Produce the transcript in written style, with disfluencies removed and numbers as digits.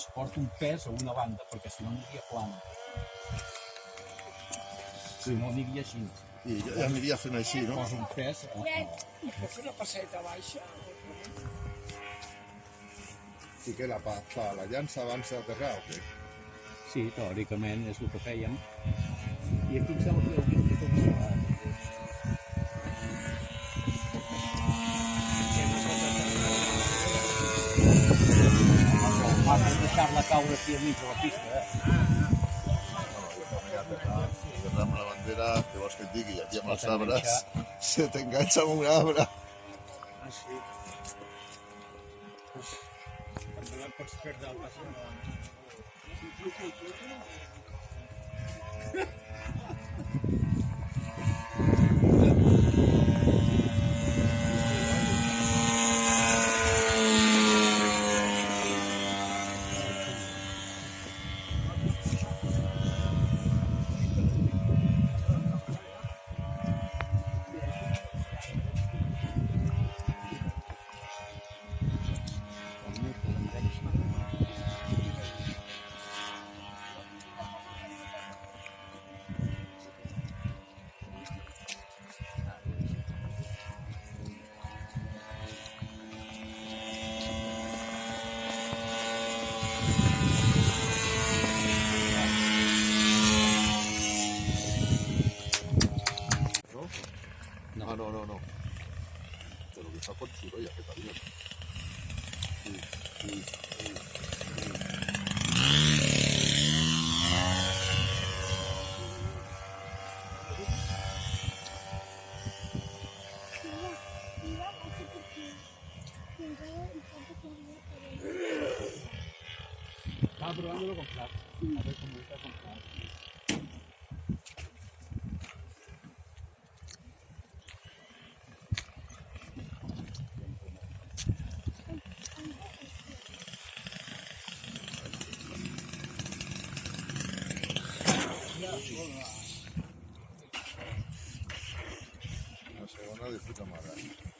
doncs porta un pes a una banda, perquè si no aniria plana. Si no aniria així. I ja aniria fent així, no? Posa un pes... Puc fer la passeta baixa? I què, la llança abans d'aterrar o què? Sí, teòricament és el que fèiem. I aquí em sembla que hi havia fet una vegada. Vas deixar-la caure aquí a mig de la pista, Agarrar amb la bandera, què vols que et digui? Aquí amb els arbres se t'enganxa amb un arbre. Ah, sí. També la pots fer d'altres. No. Ah, no. Però que fa pot soroll aquest avió. Estaba probándolo con Flash. A ver cómo está con Flash. La segona de puta madre.